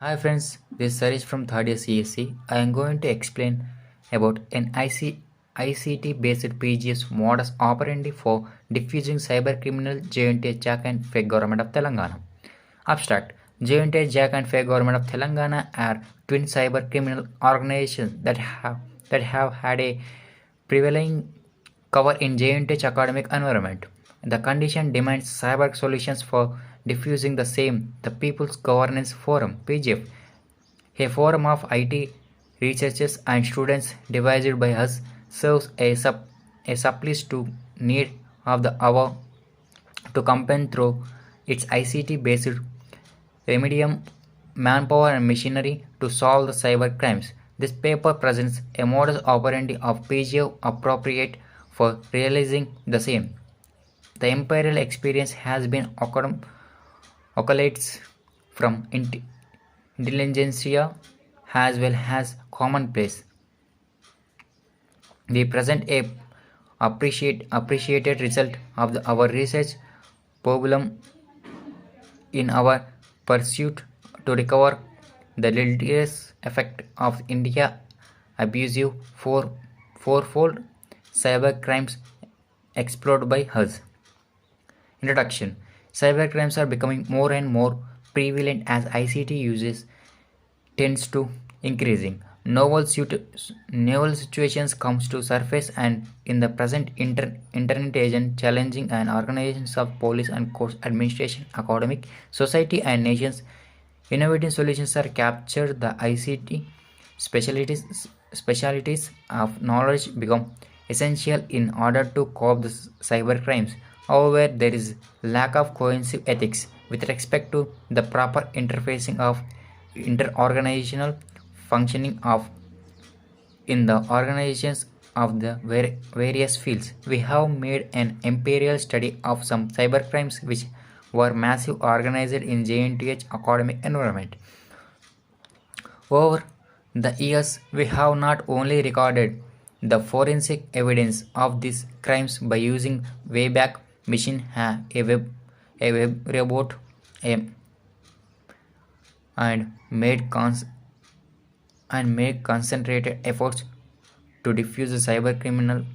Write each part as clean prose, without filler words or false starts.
Hi friends, this is Sarish from third year CSC. I am going to explain about an ICT based PGS modus operandi for diffusing cybercriminal JNT Jack and fake government of Telangana. Abstract JNT Jack and fake government of Telangana are twin cybercriminal organizations that have had a prevailing cover in JNTH academic environment. The condition demands cyber solutions for diffusing the same. The People's Governance Forum (PGF), a forum of IT researchers and students devised by us, serves a supplement to need of the hour to campaign through its ICT-based remedium, manpower and machinery to solve the cyber crimes. This paper presents a modus operandi of PGO appropriate for realizing the same. The imperial experience has been occultates from intelligentsia as well as commonplace. We present a appreciated result of our research problem in our pursuit to recover the deleterious effect of India abusive fourfold cyber crimes explored by us. Introduction. Cybercrimes are becoming more and more prevalent as ICT uses tends to increasing. Novel situations comes to surface and in the present internet agent challenging and organizations of police and courts administration, academic, society and nations. Innovative solutions are captured the ICT specialities of knowledge become essential in order to cope the cyber crimes. However, there is lack of cohesive ethics with respect to the proper interfacing of interorganizational functioning of in the organizations of the various fields. We have made an imperial study of some cybercrimes which were massive organized in JNTH academic environment. Over the years, we have not only recorded the forensic evidence of these crimes by using Wayback Machine, a web robot, a, and made concentrated efforts to diffuse the cybercriminal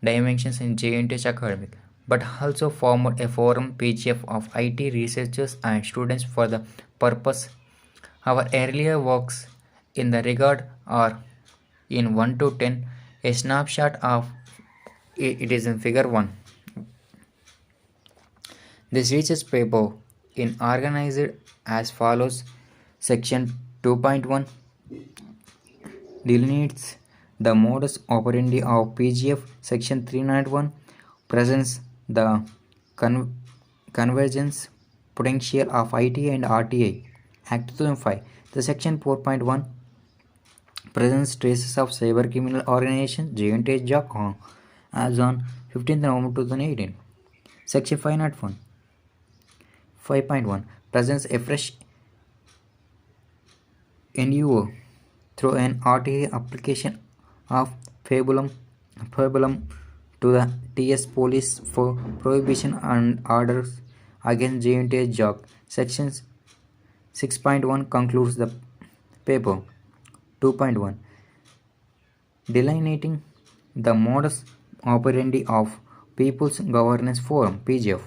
dimensions in JNTH academic, but also formed a forum PGF of IT researchers and students for the purpose. Our earlier works in the regard are in 1 to 10, a snapshot of it is in figure 1. This research paper is organized as follows. Section 2.1 delineates the modus operandi of PGF. Section 391 presents the convergence potential of IT and RTI Act 2005. The section 4.1 presents traces of cybercriminal organization JNTJ as on 15th November 2018. Section 501 5.1 presents a fresh endeavor through an RTA application of Fabulum to the TS Police for prohibition and orders against JNT Jog. Section 6.1 concludes the paper. 2.1 delineating the modus operandi of People's Governance Forum (PGF).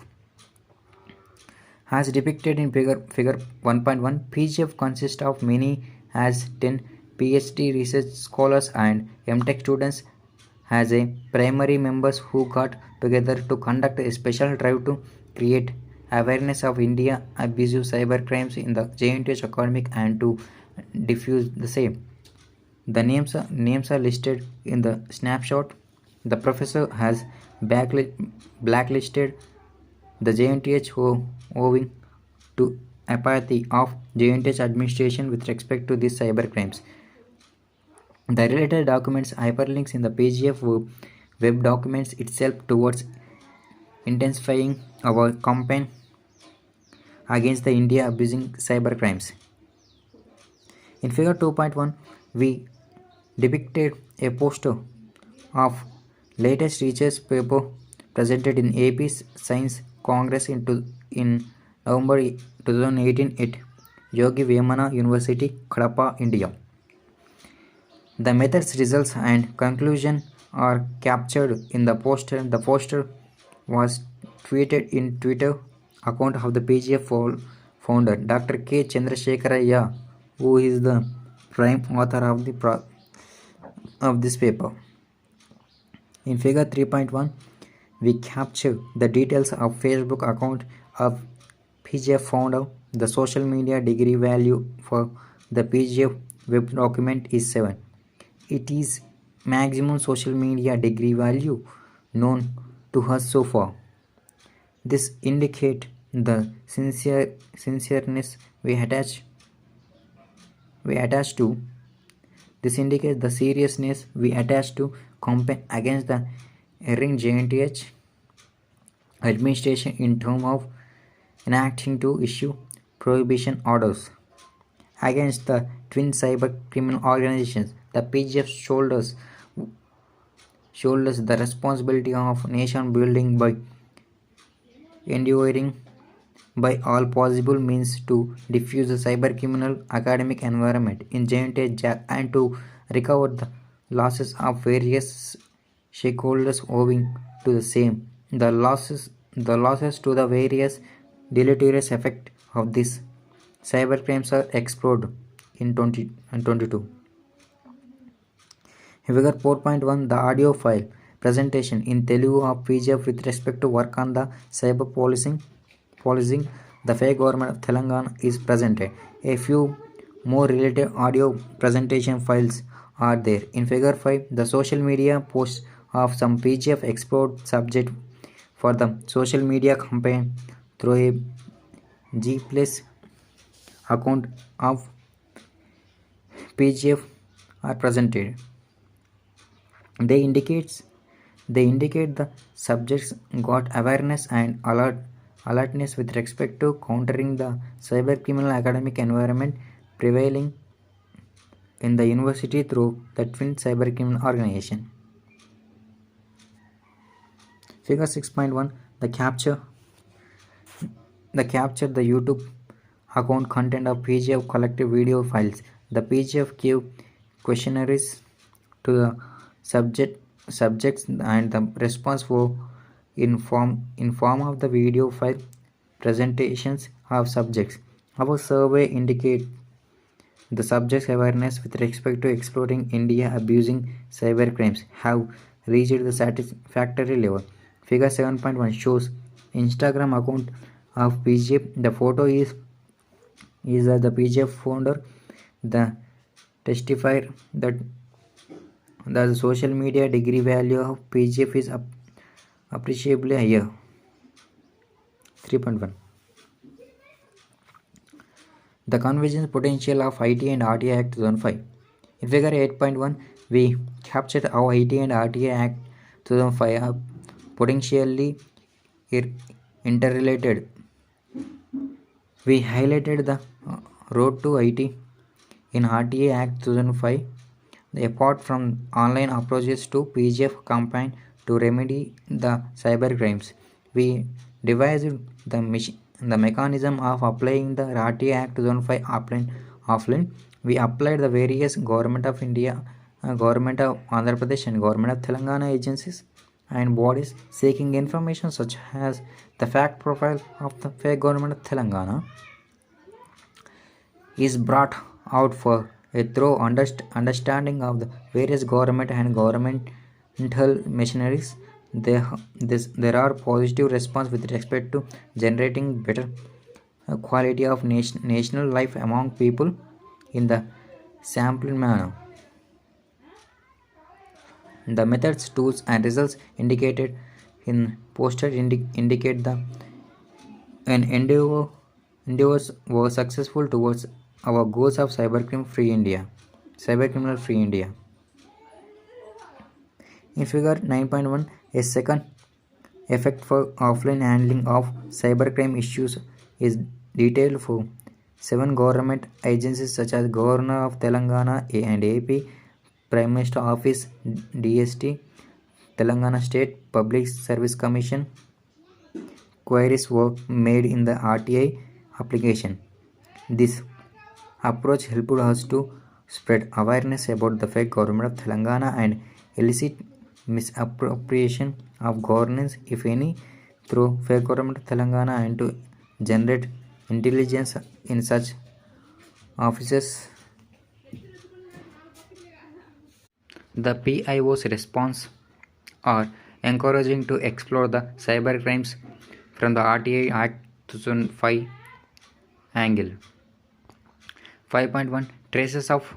As depicted in figure 1.1, PGF consists of many as 10 PhD research scholars and MTech students as a primary members who got together to conduct a special drive to create awareness of India abusive cyber crimes in the JNTH academic and to diffuse the same. The names are listed in the snapshot. The professor has blacklisted the JNTH owing to apathy of JNTH administration with respect to these cyber crimes. The related documents hyperlinks in the PGF web documents itself towards intensifying our campaign against the India abusing cyber crimes. In figure 2.1, we depicted a poster of latest research paper presented in AP's Science Congress in November 2018. It Yogi Vemana University, Kadapa, India. The method's results and conclusion are captured in the poster. The poster was tweeted in Twitter account of the PGF founder Dr. K. Chandrasekharaya, who is the prime author of this paper. In figure 3.1, we capture the details of Facebook account of PGF founder. The social media degree value for the PGF web document is 7. It is maximum social media degree value known to us so far. This indicates the sincereness we attach to. This indicates the seriousness we attach to campaign against the erring JNTH administration in terms of enacting to issue prohibition orders against the twin cyber criminal organizations. The PGF shoulders the responsibility of nation building by enduring by all possible means to diffuse the cyber criminal academic environment in JNTH and to recover the losses of various stakeholders owing to the same. The losses to the various deleterious effects of these cybercrimes are explored in 2022. Figure 4.1, the audio file presentation in Telugu of PGF with respect to work on the cyber policing, the federal government of Telangana is presented. A few more related audio presentation files are there. In figure 5, the social media posts of some PGF explored subject for the social media campaign through a G Plus account of PGF are presented. They indicate the subjects got awareness and alertness with respect to countering the cyber criminal academic environment prevailing in the university through the twin cyber criminal organization. Figure 6.1, the capture the YouTube account content of PGF collective video files. The PGF gave questionnaires to the subjects and the response were in form of the video file presentations of subjects. Our survey indicate the subjects' awareness with respect to exploring India abusing cyber crimes have reached the satisfactory level. Figure 7.1 shows Instagram account of PGF. The photo is the PGF founder. The testifier that the social media degree value of PGF is appreciably higher. 3.1. The convergence potential of IT and RTI Act 2005. In figure 8.1, we captured how IT and RTI Act 2005 are potentially interrelated. We highlighted the road to IT in RTI Act 2005. Apart from online approaches to PGF campaign to remedy the cyber crimes, we devised the mechanism of applying the RTI Act 2005 offline. We applied the various Government of India, Government of Andhra Pradesh and Government of Telangana agencies and bodies seeking information such as the fact profile of the fake Government of Telangana is brought out for a thorough understanding of the various government and governmental machineries. There are positive response with respect to generating better quality of national life among people in the sampled manner. The methods, tools, and results indicated in poster indicate the endeavors were successful towards our goals of cybercriminal free India. In figure 9.1, a second effect for offline handling of cybercrime issues is detailed for 7 government agencies such as Governor of Telangana and AP, Prime Minister Office, DST, Telangana State Public Service Commission. Queries were made in the RTI application. This approach helped us to spread awareness about the fake government of Telangana and illicit misappropriation of governance, if any, through fake government of Telangana and to generate intelligence in such offices. The PIO's response are encouraging to explore the cyber crimes from the RTI Act 2005 angle. 5.1 Traces of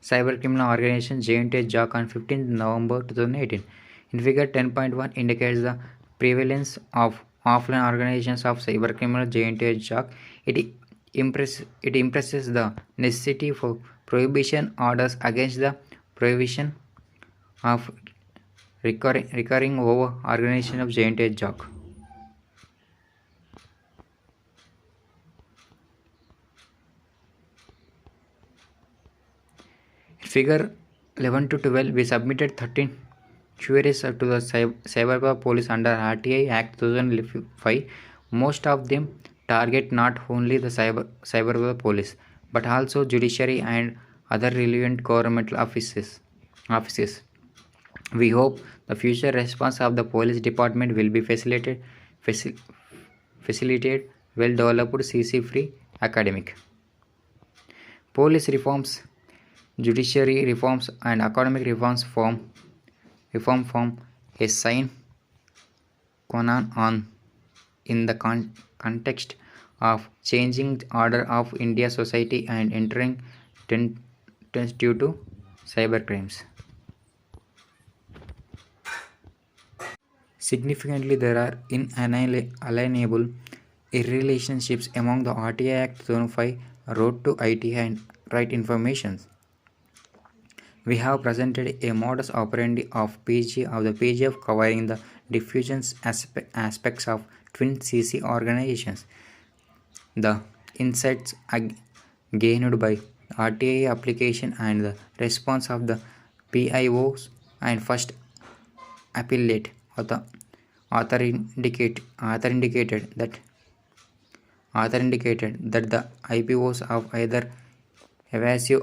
Cybercriminal Organization J&T JOC on 15th November 2018. In figure 10.1 indicates the prevalence of offline organizations of cybercriminal J&T JOC. It impresses the necessity for prohibition orders against the prohibition of recurring over organization of J&T JOC. Figure 11 to 12, we submitted 13 queries to the Cyber Police under RTI Act 2005. Most of them target not only the Cyber Police but also judiciary and other relevant governmental offices. We hope the future response of the police department will be facilitated well-developed, CC-free academic. Police reforms, judiciary reforms, and academic reform form a sine qua non in the context of changing order of India society and entering trends due to cybercrimes. Significantly, there are inalienable relationships among the RTI Act 2005, Road to IT and Right Information. We have presented a modus operandi of the PGF covering the diffusion aspects of twin CC organizations. The insights gained by RTI application and the response of the PIOs and first appellate author indicated that the IPOs are either evasive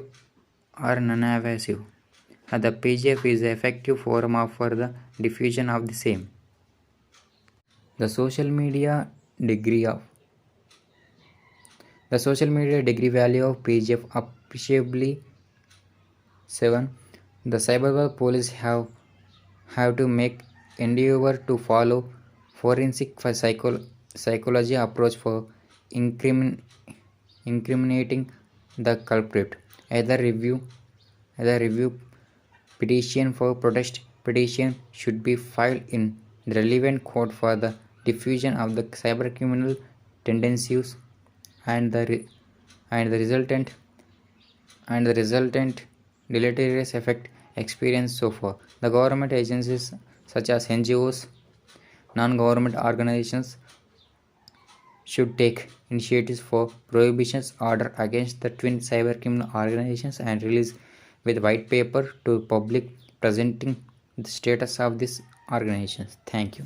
or non-evasive. The PGF is the effective forum for the diffusion of the same. The social media degree value of PGF appreciably 7. The cyber police have to make endeavor to follow forensic psychology approach for incriminating the culprit. Either review petition for protest petition should be filed in the relevant court for the diffusion of the cybercriminal tendencies and the resultant deleterious effect experienced so far. The government agencies such as NGOs, non-government organizations should take initiatives for prohibitions order against the twin cybercriminal organizations and release with white paper to public presenting the status of these organizations. Thank you.